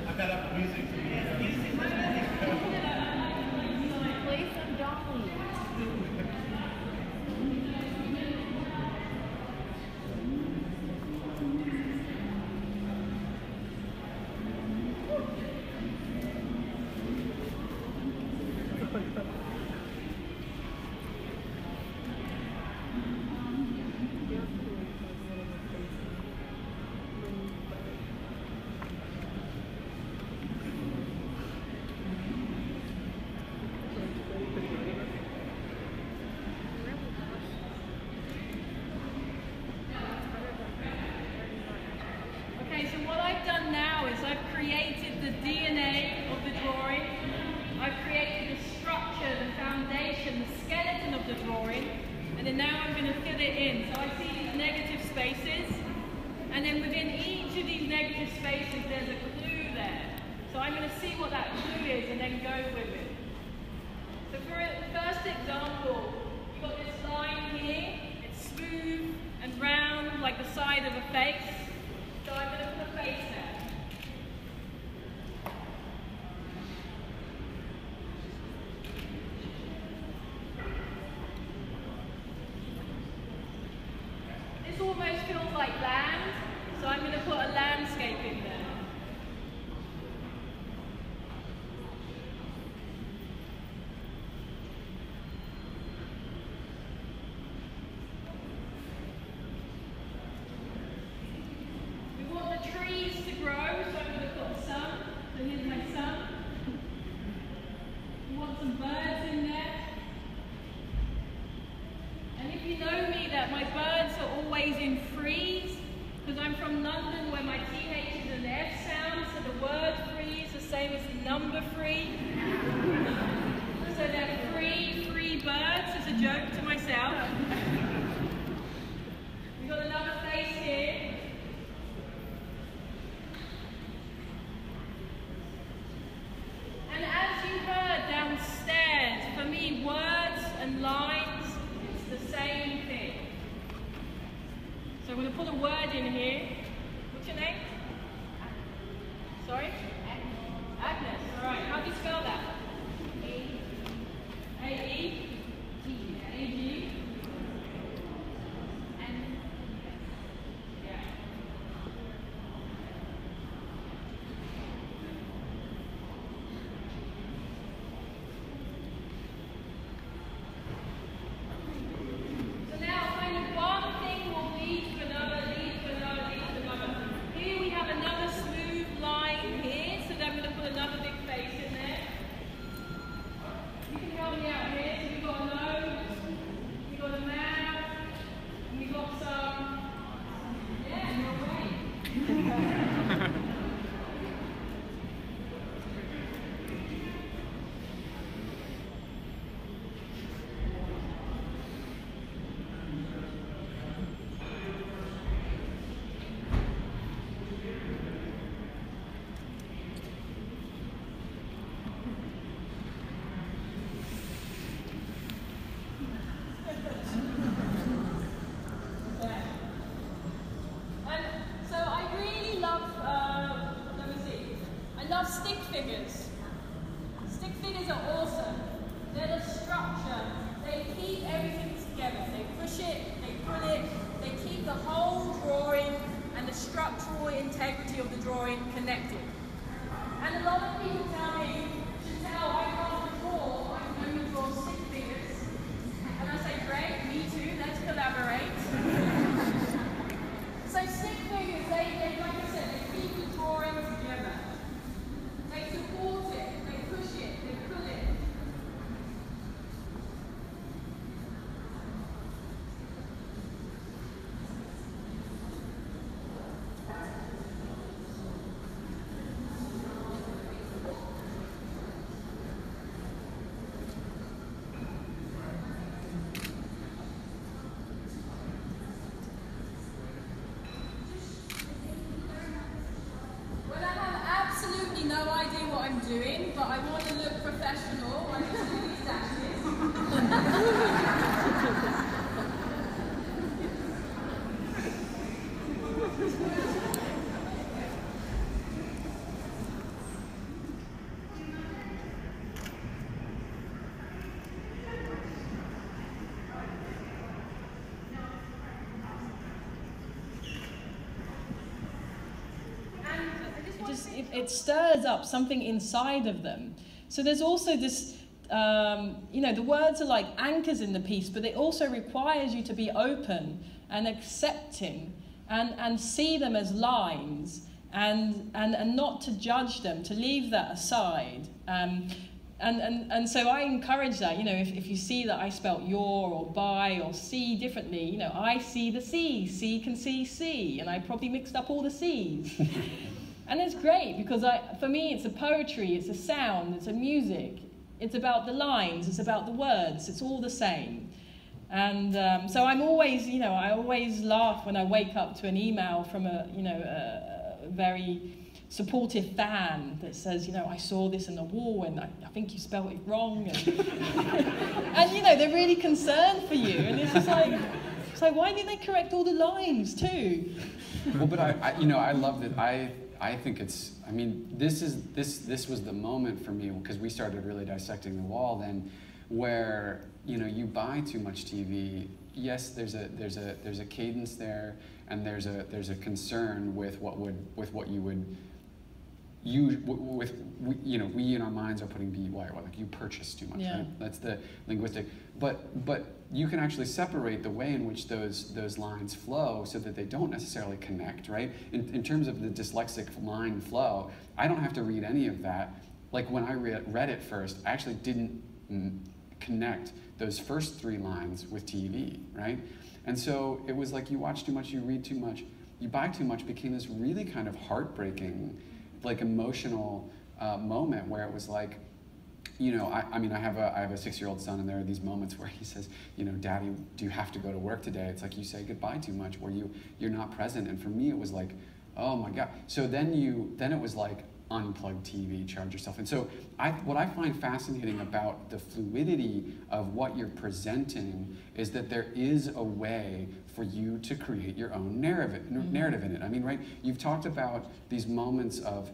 I've got up music to me. Play some dolly. Okay, so what I've done now is I've created the DNA of the drawing. I've created the structure, the foundation, the skeleton of the drawing, and then now I'm going to fill it in. So I see these negative spaces, and then within each of these negative spaces there's a clue there. So I'm going to see what that clue is and then go with it. So for the first example, you've got this line here. It's smooth and round like the side of a face. So I'm going to put a face there. This almost feels like land, so I'm going to put a landscape in there. Some birds in there. And if you know me, that my birds are always in freeze, because I'm from London where my TH is an F sound, so the word free is the same as the number free. So they're free birds as a joke to myself. We've got another face here. Downstairs, for me, words and lines, it's the same thing. So I'm going to put a word in here. What's your name? Sorry? Agnes. All right. How do you spell that? A-E? A-G? Here we have another smooth line here. don't want to look professional, I just do these dashes. It stirs up something inside of them. So there's also this, the words are like anchors in the piece, but it also requires you to be open and accepting and see them as lines and not to judge them, to leave that aside. And so I encourage that, if you see that I spelt your or by or see differently, I see the C, C can see C, and I probably mixed up all the C's. And it's great because for me it's a poetry, it's a sound, it's a music, it's about the lines, it's about the words, it's all the same. And so I'm always, I always laugh when I wake up to an email from a very supportive fan that says, I saw this on the wall and I think you spelled it wrong. And they're really concerned for you. And it's just like, why didn't they correct all the lines too? Well, but I love that. I think it's, this was the moment for me, because we started really dissecting the wall then, where, you buy too much TV. Yes, there's a cadence there, and there's a concern with what you would use, we in our minds are putting BY, like you purchase too much, yeah. Right? That's the linguistic, but you can actually separate the way in which those lines flow so that they don't necessarily connect, right? In terms of the dyslexic line flow, I don't have to read any of that. Like when I read it first, I actually didn't connect those first 3 lines with TV, right? And so it was like you watch too much, you read too much, you buy too much, became this really kind of heartbreaking, like emotional moment where it was like, I have a 6-year-old son, and there are these moments where he says, Daddy, do you have to go to work today? It's like you say goodbye too much, where you're not present. And for me, it was like, oh my God. So then it was like unplug TV, charge yourself. And so what I find fascinating about the fluidity of what you're presenting is that there is a way for you to create your own narrative in it. Right? You've talked about these moments of,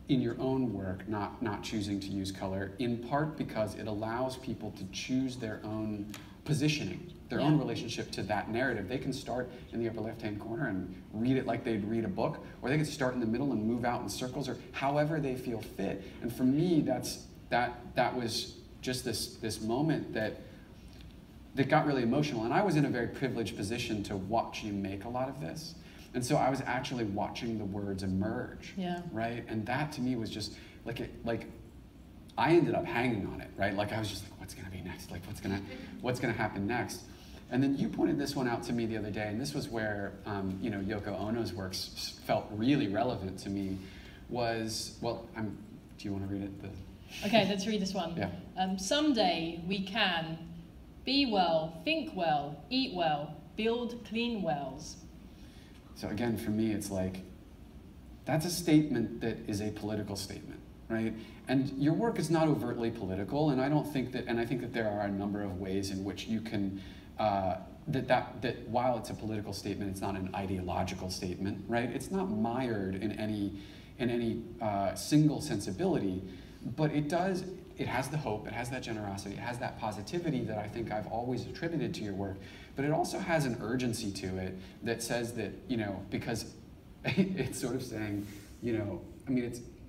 in your own work, not choosing to use color, in part because it allows people to choose their own positioning, their own relationship to that narrative. They can start in the upper left-hand corner and read it like they'd read a book, or they can start in the middle and move out in circles, or however they feel fit. And for me, that was just this moment that got really emotional. And I was in a very privileged position to watch you make a lot of this. And so I was actually watching the words emerge, right? And that to me was just like I ended up hanging on it, right? Like I was just like, what's gonna be next? Like what's gonna happen next? And then you pointed this one out to me the other day, and this was where Yoko Ono's works felt really relevant to me. Do you want to read it? Okay, let's read this one. Yeah. Someday we can be well, think well, eat well, build clean wells. So again, for me, it's like, that's a statement that is a political statement, right? And your work is not overtly political, and I think that there are a number of ways in which you can, that while it's a political statement, it's not an ideological statement, right? It's not mired in any single sensibility, but it has the hope, it has that generosity, it has that positivity that I think I've always attributed to your work, but it also has an urgency to it that says that, because it's sort of saying,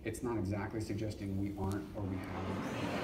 it's not exactly suggesting we aren't or we haven't.